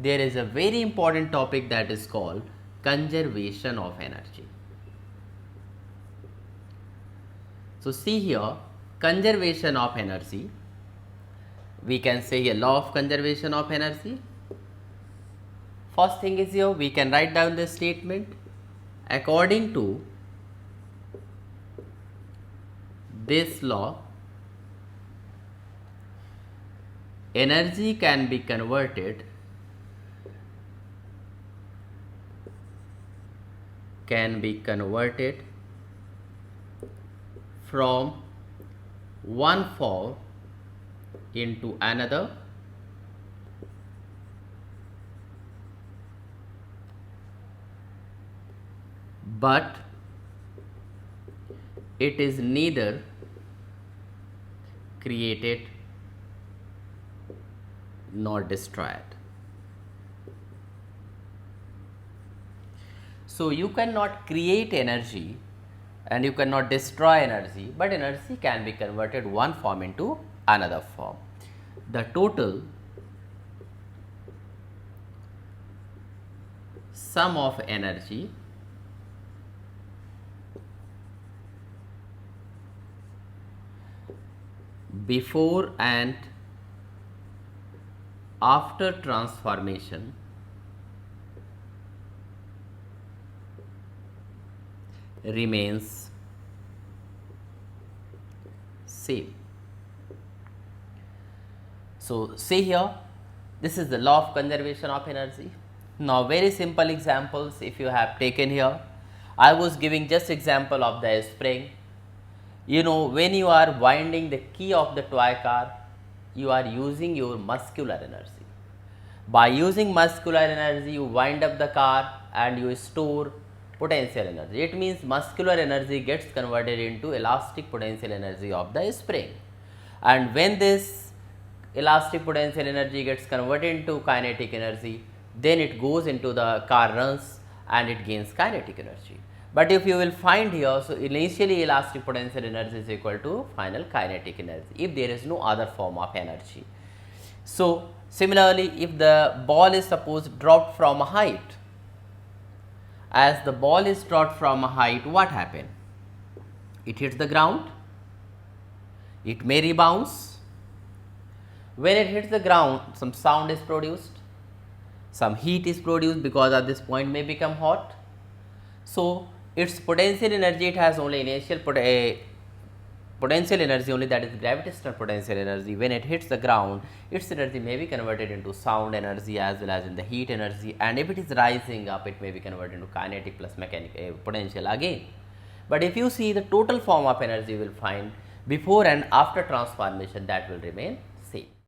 there is a very important topic that is called conservation of energy. So see here, conservation of energy, we can say a law of conservation of energy. First thing is here, we can write down the statement. According to this law, energy can be converted from one form into another but it is neither created nor destroyed. So you cannot create energy and you cannot destroy energy, but energy can be converted one form into another form. The total sum of energy before and after transformation remains same. So see here, this is the law of conservation of energy. Now very simple examples if you have taken here. I was giving just example of the spring. You know, when you are winding the key of the toy car, you are using your muscular energy. By using muscular energy, you wind up the car and you store potential energy. It means muscular energy gets converted into elastic potential energy of the spring. And when this elastic potential energy gets converted into kinetic energy, then it goes into the car runs and it gains kinetic energy. But if you will find here, so initially elastic potential energy is equal to final kinetic energy if there is no other form of energy. So similarly, if the ball is supposed dropped from a height, as the ball is dropped from a height, what happened? It hits the ground, it may rebounce. When it hits the ground, some sound is produced, some heat is produced because at this point may become hot. So its potential energy, it has only initial potential energy only, that is gravitational potential energy. When it hits the ground, its energy may be converted into sound energy as well as in the heat energy, and if it is rising up, it may be converted into kinetic plus mechanical potential again. But if you see the total form of energy, you will find before and after transformation, that will remain same.